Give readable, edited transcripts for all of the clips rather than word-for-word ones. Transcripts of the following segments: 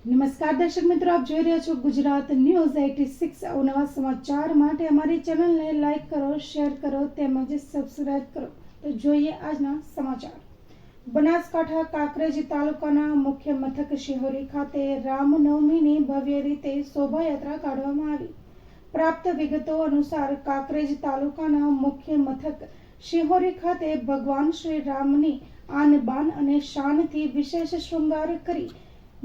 નમસ્કાર દર્શક મિત્રો, આપ જોઈ રહ્યા છો ગુજરાત ન્યૂઝ 86। અવનવા સમાચાર માટે અમારી ચેનલને લાઈક કરો, શેર કરો તેમજ સબસ્ક્રાઇબ કરો। તો જોઈએ આજના સમાચાર। બનાસકાંઠા કાંકરેજ તાલુકાના મુખ્ય મથક શિહોરી ખાતે રામનવમીની ભવ્ય રીતે શોભાયાત્રા કાઢવામાં આવી। પ્રાપ્ત વિગતો અનુસાર કાંકરેજ તાલુકાના મુખ્ય મથક શિહોરી ખાતે ભગવાન શ્રી રામની આન બાન અને શાનથી વિશેષ શૃંગાર કરી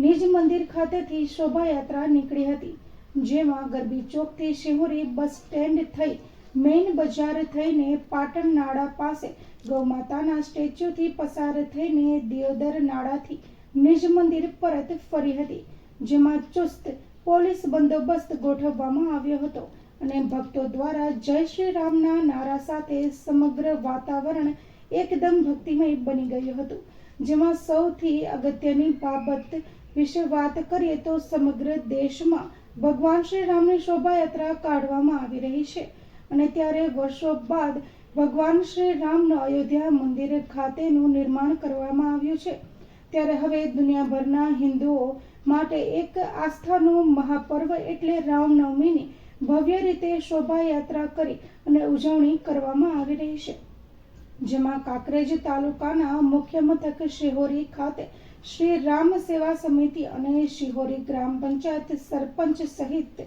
નિજ મંદિર ખાતેથી શોભાયાત્રા નીકળી હતી, જેમાં ગરબી ચોકથી શિહોરી બસ સ્ટેન્ડ થઈ મેઇન બજાર થઈને પાટણ નાળા પાસે ગૌમાતાના સ્ટેચ્યુથી પસાર થઈને દિયોદર નાળાથી નિજ મંદિર પરત ફરી હતી, જેમાં ચુસ્ત પોલીસ બંદોબસ્ત ગોઠવવામાં આવ્યો હતો અને ભક્તો દ્વારા જય શ્રી રામના નારા સાથે સમગ્ર વાતાવરણ એકદમ ભક્તિમય બની ગયું હતું। જેમાં સૌથી અગત્યની બાબત વિશે વાત કરીએ તો સમગ્ર દેશમાં ભગવાન શ્રી રામની શોભાયાત્રા કાઢવામાં આવી રહી છે અને ત્યારે વર્ષો બાદ ભગવાન શ્રી રામનું અયોધ્યા મંદિર ખાતેનું નિર્માણ કરવામાં આવ્યું છે। ત્યારે હવે દુનિયાભરના હિન્દુઓ માટે એક આસ્થાનું મહાપર્વ એટલે રામનવમીની ભવ્ય રીતે શોભાયાત્રા કરી અને ઉજવણી કરવામાં આવી રહી છે, જેમાં કાંકરેજ તાલુકાના મુખ્ય મથક શિહોરી ખાતે શ્રી રામ સેવા સમિતિ અને શિહોરી ગ્રામ પંચાયત સરપંચ સહિત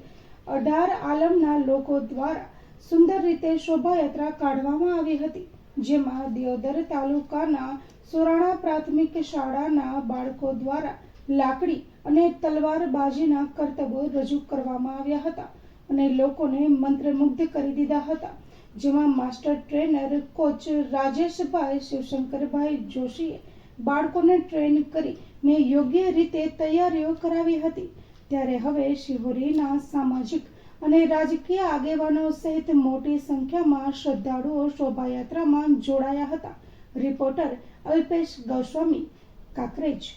18 આલમના લોકો દ્વારા સુંદર રીતે શોભાયાત્રા કાઢવામાં આવી હતી, જેમાં દિયોદર તાલુકાના સોરાણા પ્રાથમિક શાળાના બાળકો દ્વારા લાકડી અને તલવારબાજીના કરતબો રજૂ કરવામાં આવ્યા હતા અને લોકોને મંત્રમુગ્ધ કરી દીધા હતા, જેમાં માસ્ટર ટ્રેનર કોચ રાજેશભાઈ શિવશંકરભાઈ જોશીએ બાળકોને ટ્રેન કરીને યોગ્ય રીતે તૈયારીઓ કરાવી હતી। ત્યારે હવે શિહોરીના સામાજિક અને રાજકીય આગેવાનો સહિત મોટી સંખ્યામાં શ્રદ્ધાળુઓ શોભાયાત્રામાં જોડાયા હતા। રિપોર્ટર અલ્પેશ ગોસ્વામી, કાંકરેજ।